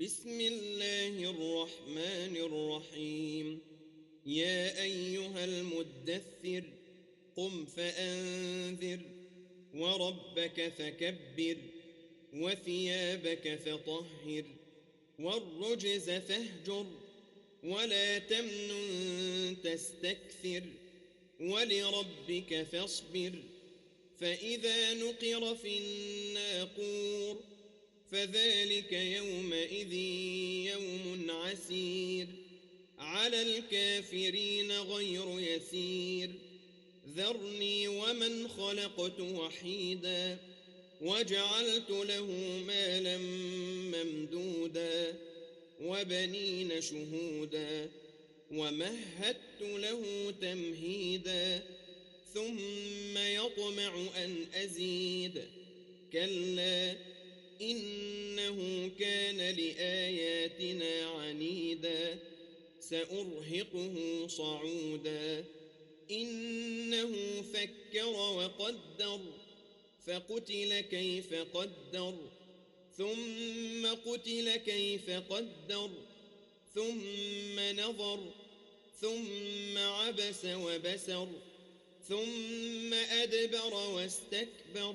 بسم الله الرحمن الرحيم. يا أيها المدثر قم فأنذر وربك فكبر وثيابك فطهر والرجز فاهجر ولا تمنن تستكثر ولربك فاصبر. فإذا نقر في الناقور فذلك يومئذ يوم عسير على الكافرين غير يسير. ذرني ومن خلقت وحيدا وجعلت له مالا ممدودا وبنين شهودا ومهدت له تمهيدا ثم يطمع أن أزيد كلا إنه كان لآياتنا عنيدا سأرهقه صعودا. إنه فكر وقدر فقتل كيف قدر ثم قتل كيف قدر ثم نظر ثم عبس وبسر ثم أدبر واستكبر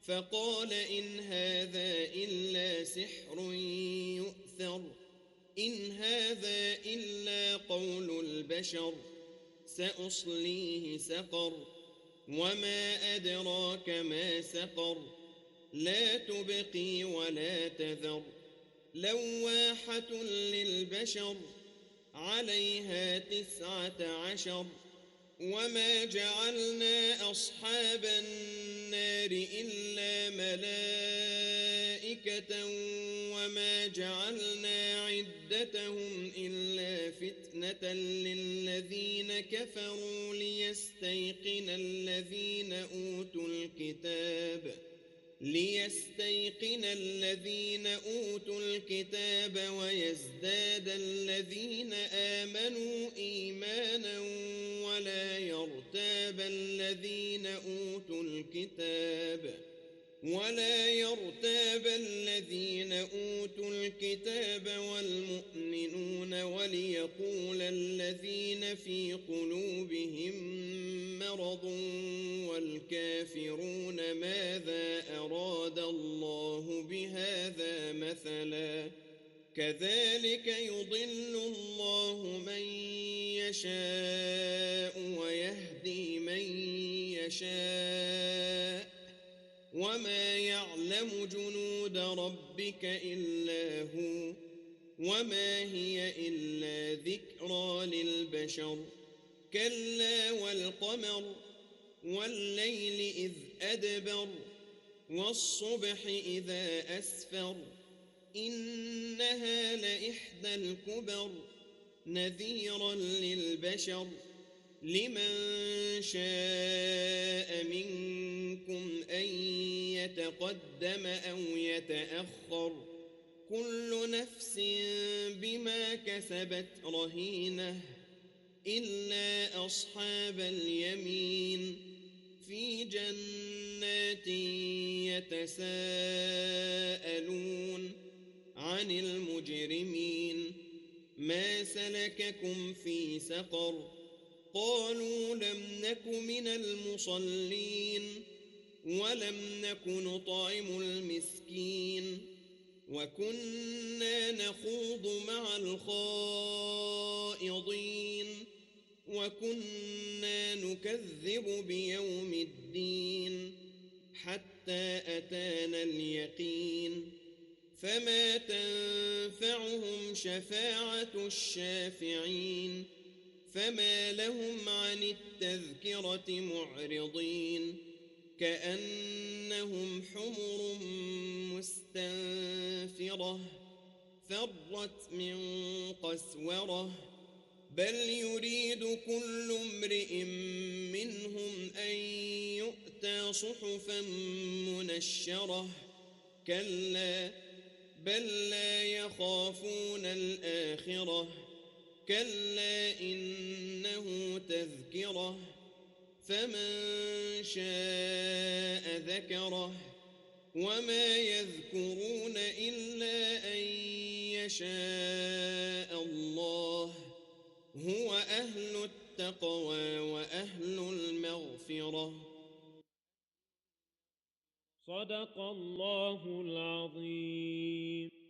فقال إن هذا إلا سحر يؤثر إن هذا إلا قول البشر سأصليه سقر وما أدراك ما سقر لا تبقي ولا تذر لواحة للبشر عليها 19 وما جعلنا أصحاب النار إلا ملائكة وما جعلنا عدتهم إلا فتنة للذين كفروا ليستيقن الذين أوتوا الكتاب ويزداد الذين آمنوا إيمانا ولا يرتاب الذين أوتوا الكتاب والمؤمنون وليقول الذين في قلوبهم مرض والكافرون ماذا أراد الله بهذا مثلا كذلك يضل الله من يشاء ويهدي من يشاء وما يعلم جنود ربك إلا هو وما هي إلا ذكرى للبشر. كلا والقمر والليل إذ أدبر والصبح إذا أسفر إنها لإحدى الكبر نذيرا للبشر لمن شاء منكم أن يتقدم أو يتأخر كل نفس بما كسبت رهينة إلا أصحاب اليمين في جنات يتساءلون عن المجرمين ما سلككم في سقر قالوا لم نك من المصلين ولم نك نطعم المسكين وكنا نخوض مع الخائضين وكنا نكذب بيوم الدين حتى أتانا اليقين فما تنفعهم شفاعة الشافعين فما لهم عن التذكرة معرضين كأنهم حمر مستنفرة فرت من قسورة بل يريد كل امرئ منهم أن يؤتى صحفا منشرة كلا بل لا يخافون الآخرة كلا إنه تذكرة فمن شاء ذكره وما يذكرون إلا أن يشاء الله هو أهل التقوى وأهل المغفرة. صدق الله العظيم.